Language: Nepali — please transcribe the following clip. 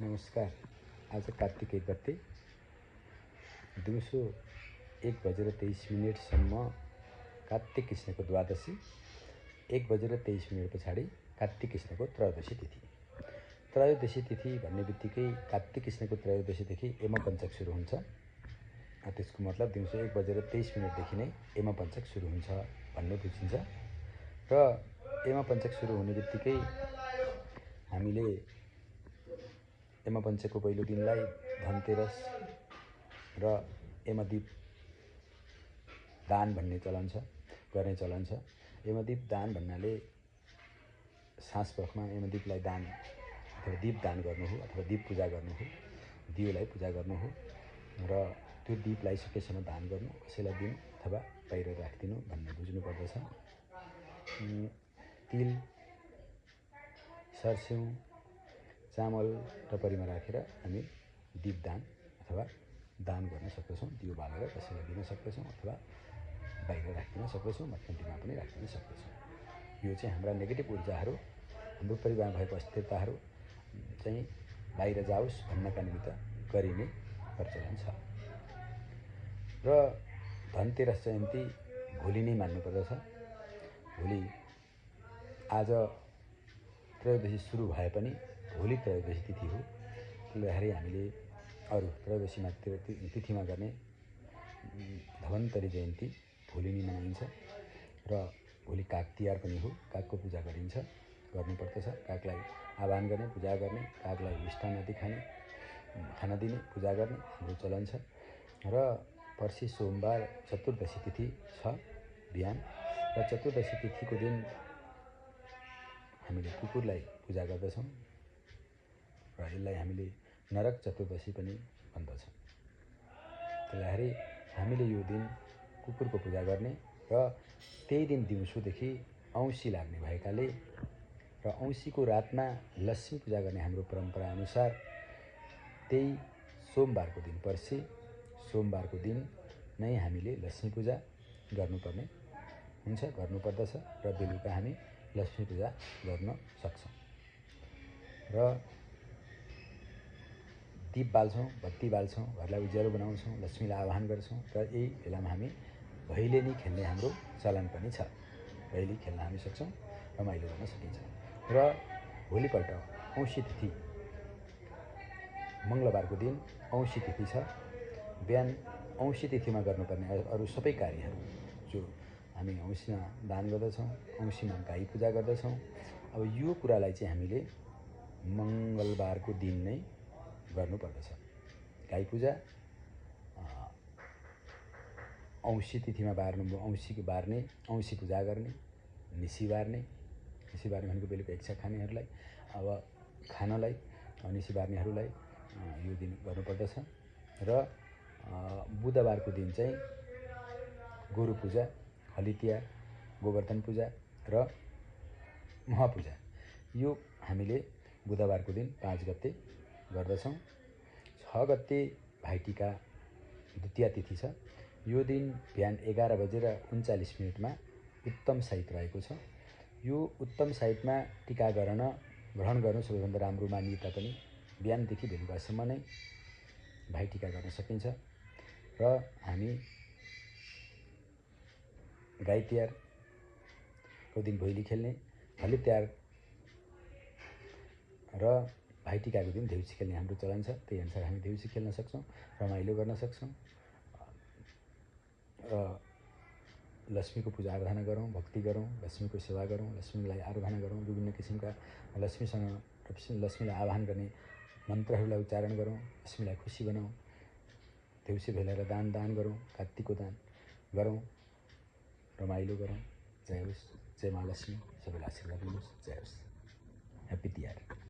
नमस्कार। आज कार्तिक 1 गते दिउँसो 1:23 कार्तिक कृष्णको द्वादशी, 1:23 पछाडि कार्तिक कृष्णको त्रयोदशी तिथि। त्रयोदशी तिथि भन्ने बित्तिकै कार्तिक कृष्णको त्रयोदशीदेखि यमपञ्चक सुरु हुन्छ। त्यसको मतलब दिउँसो 1:23 देखि नै यमपञ्चक सुरु हुन्छ भन्ने बुझिन्छ। र यमपञ्चक सुरु हुने बित्तिकै हामीले यमपञ्चकको पहिलो दिनलाई धनतेरस र यमदीप दान भन्ने चलन छ, गर्ने चलन छ। यमदीप दान भन्नाले साँझपखमा यमदीपलाई दान अथवा दीप दान गर्नु हो, अथवा दीप पूजा गर्नु हो, दियोलाई पूजा गर्नु हो र त्यो दीपलाई सकेसम्म दान गर्नु, कसैलाई दिनु अथवा बाहिर राखिदिनु भन्ने बुझ्नु पर्दछ। तिल, सर्स्यौं, चामल टपरीमा राखेर हामी दीप दान अथवा दान गर्न सक्दछौँ। दियो बालेर कसैलाई दिन सक्दछौँ अथवा बाहिर राखिदिन सक्दछौँ, मठमन्दिरमा पनि राखिदिन सक्दछौँ। यो चाहिँ हाम्रा नेगेटिभ ऊर्जाहरू, हाम्रो परिवारमा भएको अस्थिरताहरू चाहिँ बाहिर जाओस् भन्नका निमित्त गरिने प्रचलन छ। र धनतेरस जयन्ती भोलि नै मान्नुपर्दछ। भोलि आज त्रयोदशी सुरु भए पनि भोलि त्रयोदशी तिथि हो। त्यसले हामीले अरू त्रयोदशीमा तिथिमा गर्ने धन्वन्तरी जयन्ती भोलि नै मनाइन्छ र भोलि काग तिहार पनि हो। कागको पूजा गरिन्छ, गर्नुपर्दछ। कागलाई आह्वान गर्ने, पूजा गर्ने, कागलाई मिष्टान्न आदि खाना दिने, पूजा गर्ने हाम्रो चलन छ। र पर्सि सोमबार चतुर्दशी तिथि छ बिहान, र चतुर्दशी तिथिको दिन हामीले कुकुरलाई पूजा गर्दछौँ र यसलाई हामीले नरक चतुर्दशी पनि भन्दछौँ। त्यसलाई हामीले यो दिन कुकुरको पूजा गर्ने र त्यही दिन दिउँसोदेखि औँसी लाग्ने भएकाले र औँसीको रातमा लक्ष्मी पूजा गर्ने हाम्रो परम्परा अनुसार त्यही सोमबारको दिन, पर्सि सोमबारको दिन नै हामीले लक्ष्मी पूजा गर्नुपर्ने हुन्छ, गर्नुपर्दछ र बेलुका हामी लक्ष्मी पूजा गर्न सक्छौँ। र दीप बाल्छौँ, बत्ती बाल्छौँ, घरलाई उज्यालो बनाउँछौँ, लक्ष्मीलाई आह्वान गर्छौँ र यही बेलामा हामी भैलेनी खेल्ने हाम्रो चलन पनि छ। भैली खेल्न हामी सक्छौँ, रमाइलो गर्न सकिन्छ। र भोलिपल्ट औँसी तिथि, मङ्गलबारको दिन औँसी तिथि छ। बिहान औँसी तिथिमा गर्नुपर्ने अरू सबै कार्यहरू जो हामी औँसीमा दान गर्दछौँ, औँसीमा गाई पूजा गर्दछौँ। अब यो कुरालाई चाहिँ हामीले मङ्गलबारको दिन नै गर्नुपर्दछ। गाई पूजा औँसी तिथिमा बार्ने, औँसी पूजा गर्ने, निसी बार्ने भनेको बेलुका इच्छा खानेहरूलाई, अब खानलाई निसी बार्नेहरूलाई यो दिन गर्नुपर्दछ। र बुधबारको दिन चाहिँ गोरु पूजा, हली तिहार, गोवर्धन पूजा र महापूजा यो हामीले बुधबारको दिन 5 गते गर्दछौँ। 6 गते भाइटिका द्वितीया तिथि छ। यो दिन बिहान 11:39 उत्तम साइत रहेको छ। यो उत्तम साइतमा टिका ग्रहण गर्नु सबैभन्दा राम्रो मानिए तापनि बिहानदेखि बेलुकासम्म नै भाइटिका गर्न सकिन्छ। र हामी गाई तिहारको दिन भैली खेल्ने, हली तिहार र भाइटिकाको दिन देउसी खेल्ने हाम्रो चलन छ। त्यही अनुसार हामी देउसी खेल्न सक्छौँ, रमाइलो गर्न सक्छौँ र लक्ष्मीको पूजा आराधना गरौँ, भक्ति गरौँ, लक्ष्मीको सेवा गरौँ, लक्ष्मीलाई आराधना गरौँ, विभिन्न किसिमका लक्ष्मीलाई आह्वान गर्ने मन्त्रहरूलाई उच्चारण गरौँ, लक्ष्मीलाई खुसी बनाऊँ, देउसी भैलेर दान गरौँ, कार्तिकको दान गरौँ, रमाइलो गरौँ। जय होस्, जय महालक्ष्मी, सबैलाई आशीर्वाद दिनुहोस्। जय होस्, ह्याप्पी तिहार।